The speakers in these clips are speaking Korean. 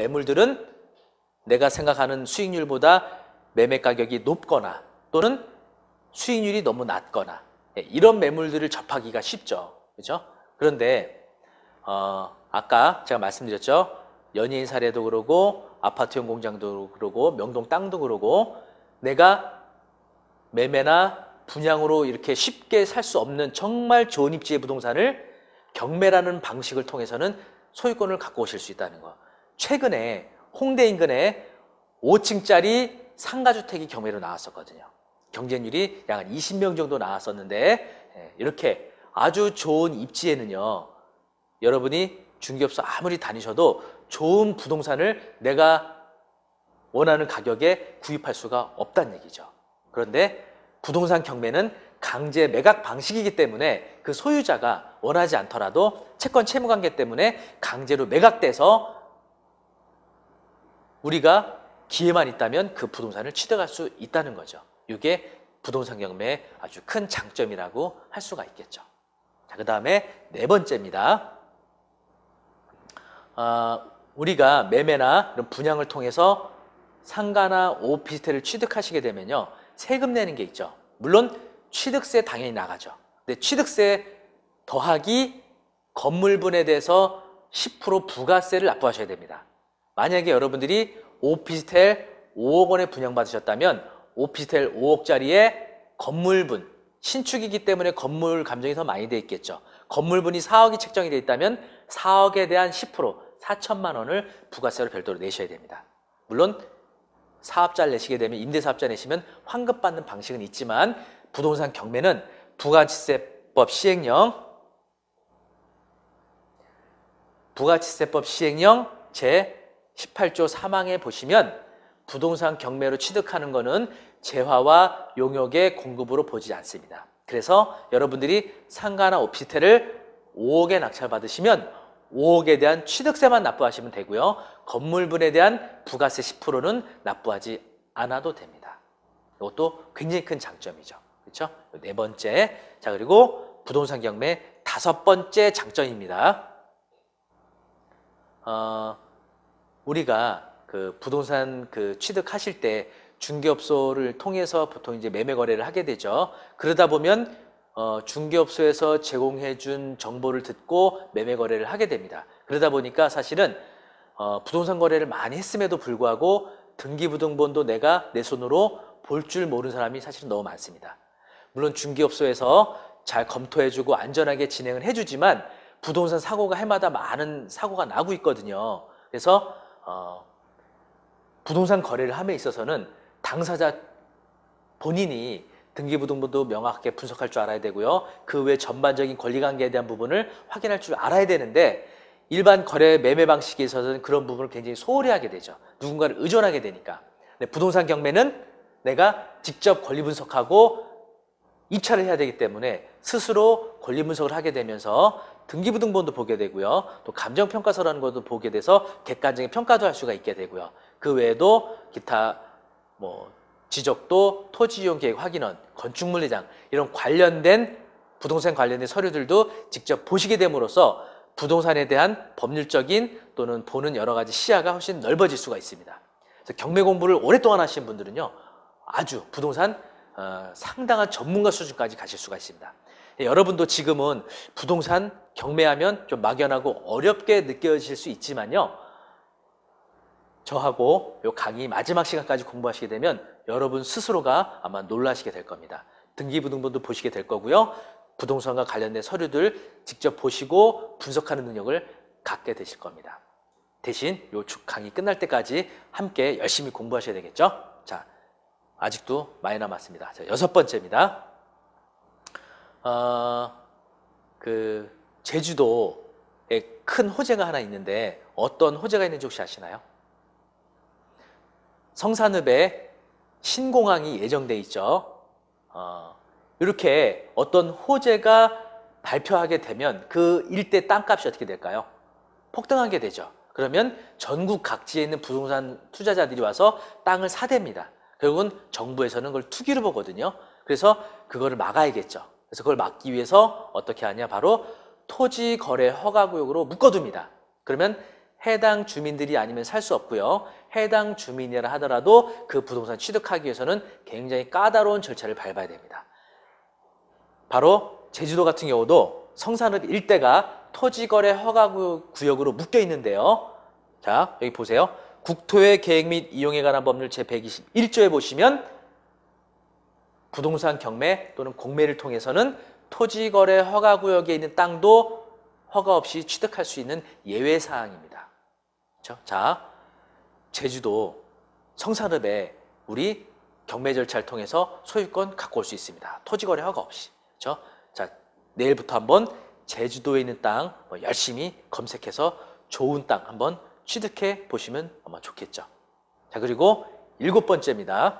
매물들은 내가 생각하는 수익률보다 매매 가격이 높거나 또는 수익률이 너무 낮거나 이런 매물들을 접하기가 쉽죠. 그렇죠? 그런데 아까 제가 말씀드렸죠. 연예인 사례도 그러고 아파트용 공장도 그러고 명동 땅도 그러고 내가 매매나 분양으로 이렇게 쉽게 살 수 없는 정말 좋은 입지의 부동산을 경매라는 방식을 통해서는 소유권을 갖고 오실 수 있다는 거. 최근에 홍대 인근에 5층짜리 상가주택이 경매로 나왔었거든요. 경쟁률이 약 20명 정도 나왔었는데 이렇게 아주 좋은 입지에는요. 여러분이 중개업소 아무리 다니셔도 좋은 부동산을 내가 원하는 가격에 구입할 수가 없다는 얘기죠. 그런데 부동산 경매는 강제 매각 방식이기 때문에 그 소유자가 원하지 않더라도 채권 채무관계 때문에 강제로 매각돼서 우리가 기회만 있다면 그 부동산을 취득할 수 있다는 거죠. 이게 부동산 경매의 아주 큰 장점이라고 할 수가 있겠죠. 자, 그 다음에 네 번째입니다. 우리가 매매나 이런 분양을 통해서 상가나 오피스텔을 취득하시게 되면요. 세금 내는 게 있죠. 물론 취득세 당연히 나가죠. 근데 취득세 더하기 건물분에 대해서 10% 부가세를 납부하셔야 됩니다. 만약에 여러분들이 오피스텔 5억 원에 분양받으셨다면 오피스텔 5억짜리에 건물분, 신축이기 때문에 건물 감정이 더 많이 돼 있겠죠. 건물분이 4억이 책정이 돼 있다면 4억에 대한 10%, 4천만 원을 부가세로 별도로 내셔야 됩니다. 물론 사업자를 내시게 되면 임대사업자 내시면 환급받는 방식은 있지만 부동산 경매는 부가치세법 시행령 제 18조 3항에 보시면 부동산 경매로 취득하는 거는 재화와 용역의 공급으로 보지 않습니다. 그래서 여러분들이 상가나 오피스텔을 5억에 낙찰받으시면 5억에 대한 취득세만 납부하시면 되고요. 건물분에 대한 부가세 10%는 납부하지 않아도 됩니다. 이것도 굉장히 큰 장점이죠. 그렇죠? 네 번째. 자, 그리고 부동산 경매 다섯 번째 장점입니다. 우리가 그 부동산 취득하실 때 중개업소를 통해서 보통 이제 매매 거래를 하게 되죠. 그러다 보면 중개업소에서 제공해준 정보를 듣고 매매 거래를 하게 됩니다. 그러다 보니까 사실은 부동산 거래를 많이 했음에도 불구하고 등기부등본도 내가 내 손으로 볼 줄 모르는 사람이 사실은 너무 많습니다. 물론 중개업소에서 잘 검토해주고 안전하게 진행을 해주지만 부동산 사고가 해마다 많은 사고가 나고 있거든요. 그래서 부동산 거래를 함에 있어서는 당사자 본인이 등기부등본도 명확하게 분석할 줄 알아야 되고요. 그 외 전반적인 권리관계에 대한 부분을 확인할 줄 알아야 되는데 일반 거래 매매 방식에 있어서는 그런 부분을 굉장히 소홀히 하게 되죠. 누군가를 의존하게 되니까. 근데 부동산 경매는 내가 직접 권리 분석하고 입찰을 해야 되기 때문에 스스로 권리 분석을 하게 되면서 등기부등본도 보게 되고요. 또 감정평가서라는 것도 보게 돼서 객관적인 평가도 할 수가 있게 되고요. 그 외에도 기타 지적도, 토지이용계획 확인원, 건축물리장 이런 관련된 부동산 관련된 서류들도 직접 보시게 됨으로써 부동산에 대한 법률적인 또는 보는 여러 가지 시야가 훨씬 넓어질 수가 있습니다. 그래서 경매 공부를 오랫동안 하신 분들은요. 아주 부동산 상당한 전문가 수준까지 가실 수가 있습니다. 여러분도 지금은 부동산 경매하면 좀 막연하고 어렵게 느껴질 수 있지만요. 저하고 요 강의 마지막 시간까지 공부하시게 되면 여러분 스스로가 아마 놀라시게 될 겁니다. 등기부등본도 보시게 될 거고요. 부동산과 관련된 서류들 직접 보시고 분석하는 능력을 갖게 되실 겁니다. 대신 요 강의 끝날 때까지 함께 열심히 공부하셔야 되겠죠? 자, 아직도 많이 남았습니다. 자, 여섯 번째입니다. 제주도에 큰 호재가 하나 있는데 어떤 호재가 있는지 혹시 아시나요? 성산읍에 신공항이 예정돼 있죠. 이렇게 어떤 호재가 발표하게 되면 그 일대 땅값이 어떻게 될까요? 폭등하게 되죠. 그러면 전국 각지에 있는 부동산 투자자들이 와서 땅을 사댑니다. 결국은 정부에서는 그걸 투기로 보거든요. 그래서 그거를 막아야겠죠. 그래서 그걸 막기 위해서 어떻게 하냐? 바로 토지거래 허가구역으로 묶어둡니다. 그러면 해당 주민들이 아니면 살 수 없고요. 해당 주민이라 하더라도 그 부동산 취득하기 위해서는 굉장히 까다로운 절차를 밟아야 됩니다. 바로 제주도 같은 경우도 성산읍 일대가 토지거래 허가구역으로 묶여 있는데요. 자, 여기 보세요. 국토의 계획 및 이용에 관한 법률 제121조에 보시면 부동산 경매 또는 공매를 통해서는 토지거래 허가구역에 있는 땅도 허가 없이 취득할 수 있는 예외사항입니다. 그렇죠? 자, 제주도 성산읍에 우리 경매 절차를 통해서 소유권 갖고 올 수 있습니다. 토지거래 허가 없이. 그렇죠? 자, 내일부터 한번 제주도에 있는 땅 열심히 검색해서 좋은 땅 한번 취득해 보시면 아마 좋겠죠. 자, 그리고 7번째입니다.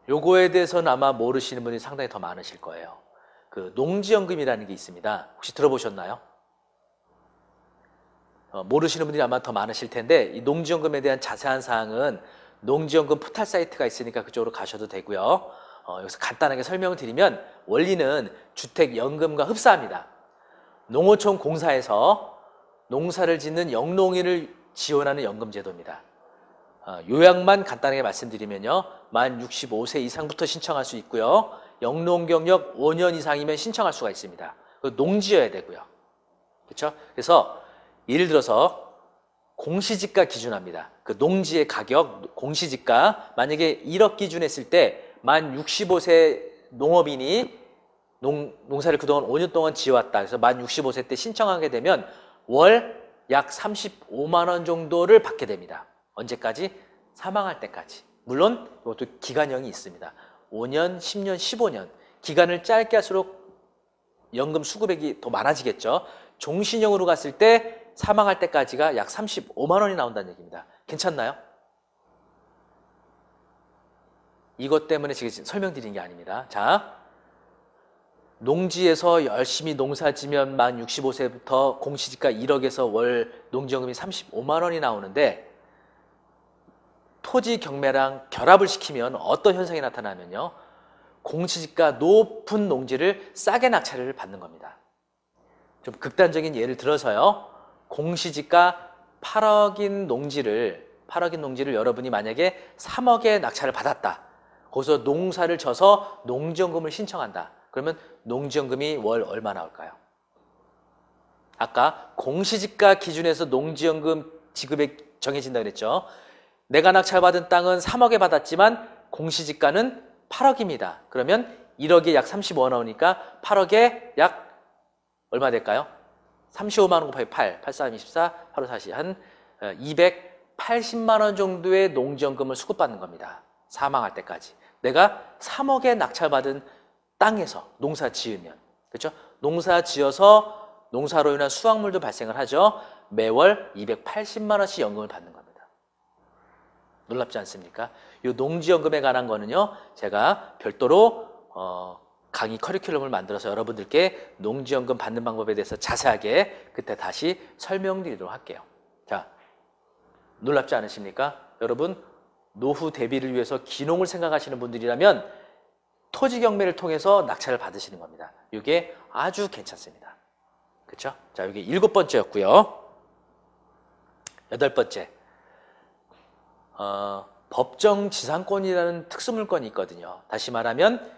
요거에 대해서는 아마 모르시는 분이 상당히 더 많으실 거예요. 그 농지연금이라는 게 있습니다. 혹시 들어보셨나요? 모르시는 분들이 아마 더 많으실 텐데 이 농지연금에 대한 자세한 사항은 농지연금 포털 사이트가 있으니까 그쪽으로 가셔도 되고요. 여기서 간단하게 설명을 드리면 원리는 주택연금과 흡사합니다. 농어촌 공사에서 농사를 짓는 영농인을 지원하는 연금제도입니다. 요약만 간단하게 말씀드리면요. 만 65세 이상부터 신청할 수 있고요. 영농경력 5년 이상이면 신청할 수가 있습니다. 농지여야 되고요. 그렇죠? 그래서 예를 들어서 공시지가 기준합니다. 그 농지의 가격, 공시지가 만약에 1억 기준했을 때 만 65세 농업인이 농사를 그동안 5년 동안 지어왔다. 그래서 만 65세 때 신청하게 되면 월 약 35만 원 정도를 받게 됩니다. 언제까지? 사망할 때까지. 물론 이것도 기간형이 있습니다. 5년, 10년, 15년. 기간을 짧게 할수록 연금 수급액이 더 많아지겠죠. 종신형으로 갔을 때 사망할 때까지가 약 35만 원이 나온다는 얘기입니다. 괜찮나요? 이것 때문에 지금 설명드린 게 아닙니다. 자, 농지에서 열심히 농사 지면 만 65세부터 공시지가 1억에서 월 농지연금이 35만 원이 나오는데 토지 경매랑 결합을 시키면 어떤 현상이 나타나면요. 공시지가 높은 농지를 싸게 낙찰을 받는 겁니다. 좀 극단적인 예를 들어서요. 공시지가 8억인 농지를 여러분이 만약에 3억에 낙찰을 받았다. 거기서 농사를 져서 농지연금을 신청한다. 그러면 농지연금이 월 얼마 나올까요? 아까 공시지가 기준에서 농지연금 지급액 정해진다 그랬죠. 내가 낙찰받은 땅은 3억에 받았지만 공시지가는 8억입니다. 그러면 1억에 약 35만 원이니까 8억에 약 얼마 될까요? 35만 원 곱하기 8, 83, 24, 8, 5, 40, 한 280만 원 정도의 농지연금을 수급받는 겁니다. 사망할 때까지. 내가 3억에 낙찰받은 땅에서 농사 지으면, 그렇죠? 농사 지어서 농사로 인한 수확물도 발생을 하죠. 매월 280만 원씩 연금을 받는 겁니다. 놀랍지 않습니까? 이 농지연금에 관한 거는요, 제가 별도로 강의 커리큘럼을 만들어서 여러분들께 농지연금 받는 방법에 대해서 자세하게 그때 다시 설명드리도록 할게요. 자, 놀랍지 않으십니까? 여러분, 노후 대비를 위해서 귀농을 생각하시는 분들이라면 토지 경매를 통해서 낙찰을 받으시는 겁니다. 이게 아주 괜찮습니다. 그렇죠? 자, 이게 7번째였고요. 8번째. 법정 지상권이라는 특수물건이 있거든요. 다시 말하면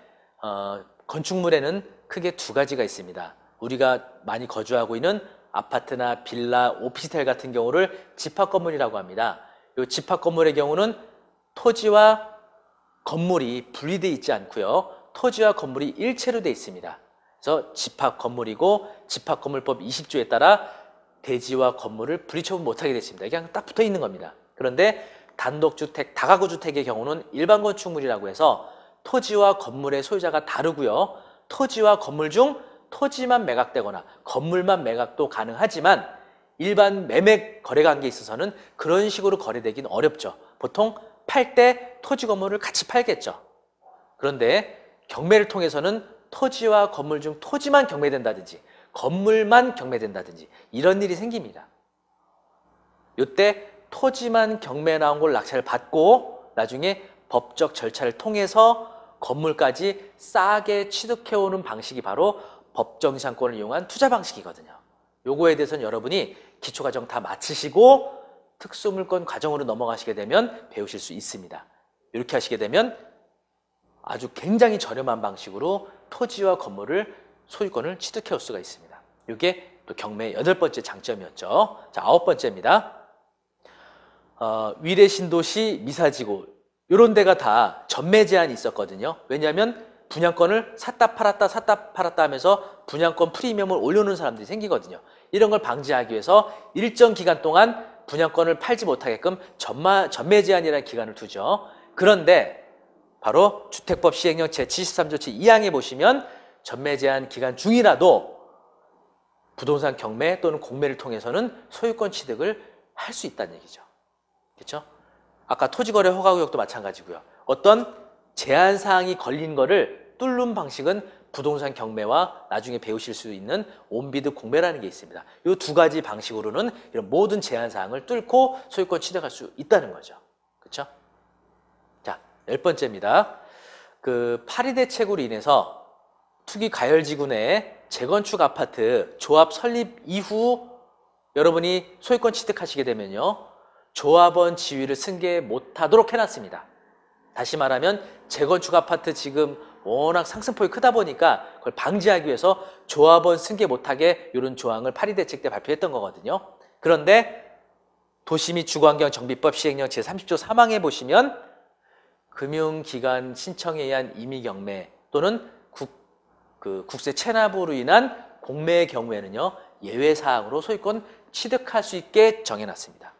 건축물에는 크게 2가지가 있습니다. 우리가 많이 거주하고 있는 아파트나 빌라, 오피스텔 같은 경우를 집합건물이라고 합니다. 이 집합건물의 경우는 토지와 건물이 분리되어 있지 않고요. 토지와 건물이 일체로 되어 있습니다. 그래서 집합건물이고 집합건물법 20조에 따라 대지와 건물을 분리처분 못하게 됐습니다. 이게 그냥 딱 붙어 있는 겁니다. 그런데 단독주택, 다가구주택의 경우는 일반 건축물이라고 해서 토지와 건물의 소유자가 다르고요. 토지와 건물 중 토지만 매각되거나 건물만 매각도 가능하지만 일반 매매 거래 관계에 있어서는 그런 식으로 거래되기는 어렵죠. 보통 팔 때 토지 건물을 같이 팔겠죠. 그런데 경매를 통해서는 토지와 건물 중 토지만 경매된다든지 건물만 경매된다든지 이런 일이 생깁니다. 이때 토지만 경매 나온 걸 낙찰을 받고 나중에 법적 절차를 통해서 건물까지 싸게 취득해오는 방식이 바로 법정지상권을 이용한 투자 방식이거든요. 요거에 대해서는 여러분이 기초과정 다 마치시고 특수물건 과정으로 넘어가시게 되면 배우실 수 있습니다. 이렇게 하시게 되면 아주 굉장히 저렴한 방식으로 토지와 건물을 소유권을 취득해 올 수가 있습니다. 이게 또 경매의 8번째 장점이었죠. 자, 9번째입니다. 위례 신도시 미사지구 이런 데가 다 전매 제한이 있었거든요. 왜냐하면 분양권을 샀다 팔았다 하면서 분양권 프리미엄을 올려놓은 사람들이 생기거든요. 이런 걸 방지하기 위해서 일정 기간 동안 분양권을 팔지 못하게끔 전매 제한이라는 기간을 두죠. 그런데 바로 주택법 시행령 제73조 제2항에 보시면 전매 제한 기간 중이라도 부동산 경매 또는 공매를 통해서는 소유권 취득을 할 수 있다는 얘기죠. 그렇죠? 아까 토지거래 허가구역도 마찬가지고요. 어떤 제한 사항이 걸린 거를 뚫는 방식은 부동산 경매와 나중에 배우실 수 있는 온비드 공매라는 게 있습니다. 이 두 가지 방식으로는 이런 모든 제한 사항을 뚫고 소유권 취득할 수 있다는 거죠. 그렇죠? 자, 10번째입니다. 그 파리 대책으로 인해서 투기 가열지구 내 재건축 아파트 조합 설립 이후 여러분이 소유권 취득하시게 되면요. 조합원 지위를 승계 못하도록 해놨습니다. 다시 말하면 재건축 아파트 지금 워낙 상승폭이 크다 보니까 그걸 방지하기 위해서 조합원 승계 못하게 이런 조항을 파리 대책 때 발표했던 거거든요. 그런데 도시 및 주거환경 정비법 시행령 제30조 3항에 보시면 금융기관 신청에 의한 임의경매 또는 국세 체납으로 인한 공매의 경우에는요. 예외사항으로 소유권 취득할 수 있게 정해놨습니다.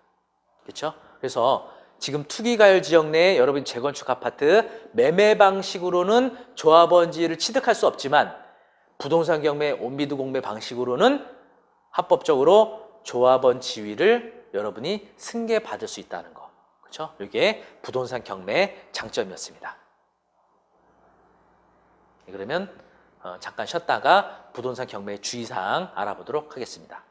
그렇죠? 그래서 지금 투기가열 지역 내에 여러분 재건축 아파트 매매 방식으로는 조합원 지위를 취득할 수 없지만 부동산 경매 온비드 공매 방식으로는 합법적으로 조합원 지위를 여러분이 승계받을 수 있다는 거. 그렇죠? 이게 부동산 경매의 장점이었습니다. 그러면 잠깐 쉬었다가 부동산 경매의 주의사항 알아보도록 하겠습니다.